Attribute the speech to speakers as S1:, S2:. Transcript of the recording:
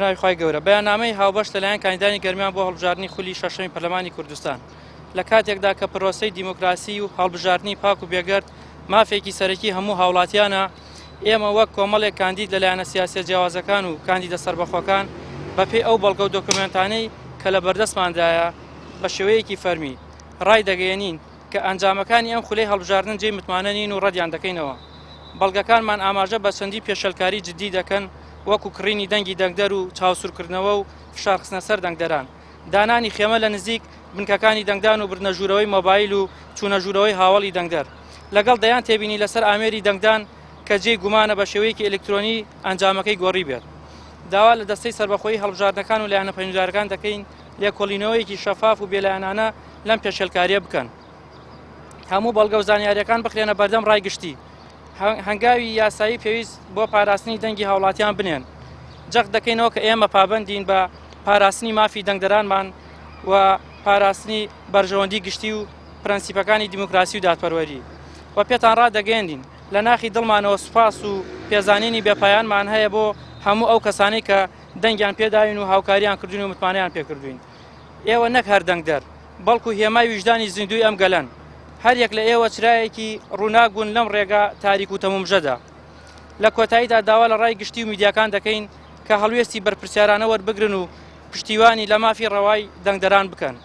S1: ناوی خی گەورە بەیاننامەی هاوبەش لەلایەن کاندانی گەرمیان بۆ هەڵبژاردننی خولی شەشەمی پەرلەمانی کوردستان لە کاتێکدا کە پرۆسەی دیموکراسی و هەڵبژاردننی پاک و بێگەرد مافێکی سەرەکی هەموو هاوڵاتیانە ئێمە وەک کۆمەڵێک کاندید لەلایەنە سیاسە جیاوازەکان و کاندیدە سەربەخۆکان بەپێی ئەو بەڵگە و دۆکمنتانەی کە لە بەردەستماندایە بە شێوەیەکی فەرمی ڕای دەگەیەنین کە ئەنجامەکانی ئەم خولەی هەڵبژاردن جێی متمانەنین و ڕەدیان دەکەینەوە. بەڵگەکانمان ئاماژە بە چەندی پێشەلکاری جددی دەکەن وەکو کڕینی دەنگی دەنگدەر و چاوسورکردنەوە و فشارخستنە سەر دەنگدەران، دانانی خێمە لە نزیک بنکەکانی دەنگدان و برنەژوورەوەی مۆبایل و چوونەژوورەوەی هاوڵی دەنگدەر، لەگەڵ دەیان تێبینی لەسەر ئامێری دەنگدان کە جێی گومانە بە شێوەیەکی ئەلکترۆنی ئەنجامەکەی گۆڕی بێت. داوا لە دەستەی سەربەخۆیی هەڵبژاردنەکان و لایەنە پەیمانجارەکان دەکەین لێکۆڵینەوەیەکی شەفاف و بێلایەنانە لەم پێشەلکاریە بکەن. هەموو بەڵگە و زانیاریەکان بخرێنە بەردەم ڕایگشتی. هەنگاوی یاسایی پێویست بۆ پاراستنی دەنگی هاوڵاتیان بنێن. جەق دەکەینەوە کە ئێمە پابەندین بە پاراستنی مافی دەنگدەرانمان و پاراستنی بەرژەوەندی گشتی و پرەنسیپەکانی دیموکراسی و دادپەروەری. و پێتان ڕدەگەێنین لە ناخی دڵمانەوە سوپاس و پێزانینی بێپایانمان هەیە بۆ هەموو ئەو کەسانەی کە دەنگیان پێداوین و هاوکاریان کردوین و متمانیان پێکردوین. ئێوە نەک هەر دەنگدەر بەڵکو هێمای ویژدانی زیندوی ئەم گەلەن. هەر یەک لە ئێوە چرایەکی ڕووناگون لەم ڕێگا تاریک و تەمومژەدا. لە کۆتاییدا داوا لە ڕای گشتی و میدیاکان دەکەین کە هەڵوێستی بەرپرسیارانە وەربگرن و پشتیوانی لە مافی ڕەوای دەنگدەران بکەن.